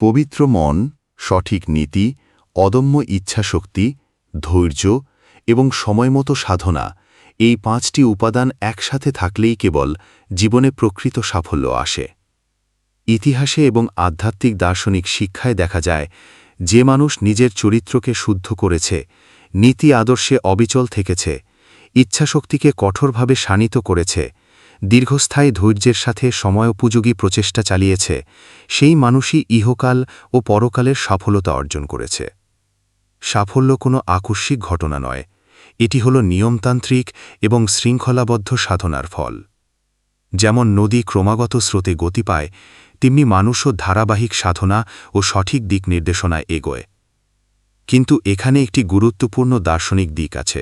পবিত্র মন, সঠিক নীতি, অদম্য ইচ্ছাশক্তি, ধৈর্য এবং সময়মতো সাধনা, এই 5টি উপাদান একসাথে থাকলেই কেবল জীবনে প্রকৃত সাফল্য আসে। ইতিহাসে এবং আধ্যাত্মিক দার্শনিক শিক্ষায় দেখা যায়, যে মানুষ নিজের চরিত্রকে শুদ্ধ করেছে, নীতি আদর্শে অবিচল থেকেছে, ইচ্ছাশক্তিকে কঠোরভাবে শানিত করেছে, দীর্ঘস্থায়ী ধৈর্যের সাথে সময়োপযোগী প্রচেষ্টা চালিয়েছে, সেই মানুষই ইহকাল ও পরকালের সফলতা অর্জন করেছে। সাফল্য কোনো আকস্মিক ঘটনা নয়, এটি হল নিয়মতান্ত্রিক এবং শৃঙ্খলাবদ্ধ সাধনার ফল। যেমন নদী ক্রমাগত স্রোতে গতি পায়, তেমনি মানুষও ধারাবাহিক সাধনা ও সঠিক দিক নির্দেশনায় এগোয়। কিন্তু এখানে একটি গুরুত্বপূর্ণ দার্শনিক দিক আছে।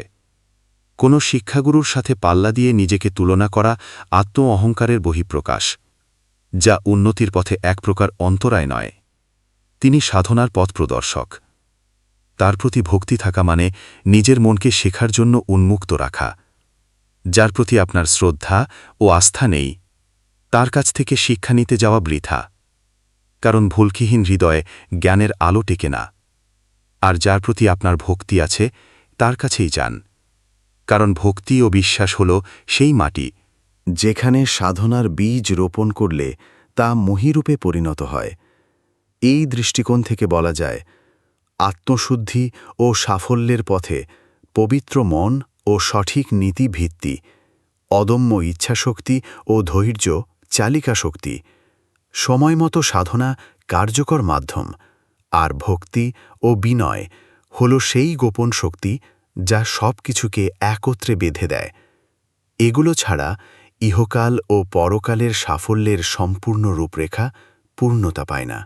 কোনো শিক্ষাগুরুর সাথে পাল্লা দিয়ে নিজেকে তুলনা করা আত্ম অহংকারের বহিঃপ্রকাশ, যা উন্নতির পথে এক প্রকার অন্তরায় নয়। তিনি সাধনার পথ প্রদর্শক। তার প্রতি ভক্তি থাকা মানে নিজের মনকে শেখার জন্য উন্মুক্ত রাখা। যার প্রতি আপনার শ্রদ্ধা ও আস্থা নেই, তার কাছ থেকে শিক্ষা নিতে যাওয়া বৃথা। কারণ ভুলকিহীন হৃদয়ে জ্ঞানের আলো টেকে না। আর যার প্রতি আপনার ভক্তি আছে, তার কাছেই যান। কারণ ভক্তি ও বিশ্বাস হল সেই মাটি, যেখানে সাধনার বীজ রোপণ করলে তা মহীরূপে পরিণত হয়। এই দৃষ্টিকোণ থেকে বলা যায়, আত্মশুদ্ধি ও সাফল্যের পথে পবিত্র মন ও সঠিক নীতি ভিত্তি, অদম্য ইচ্ছাশক্তি ও ধৈর্য চালিকা শক্তি, সময়মতো সাধনা কার্যকর মাধ্যম, আর ভক্তি ও বিনয় হল সেই গোপন শক্তি যা সব কিছুকে একত্রে বেঁধে দেয়। এগুলো ছাড়া ইহকাল ও পরকালের সাফল্যের সম্পূর্ণ রূপরেখা পূর্ণতা পায় না।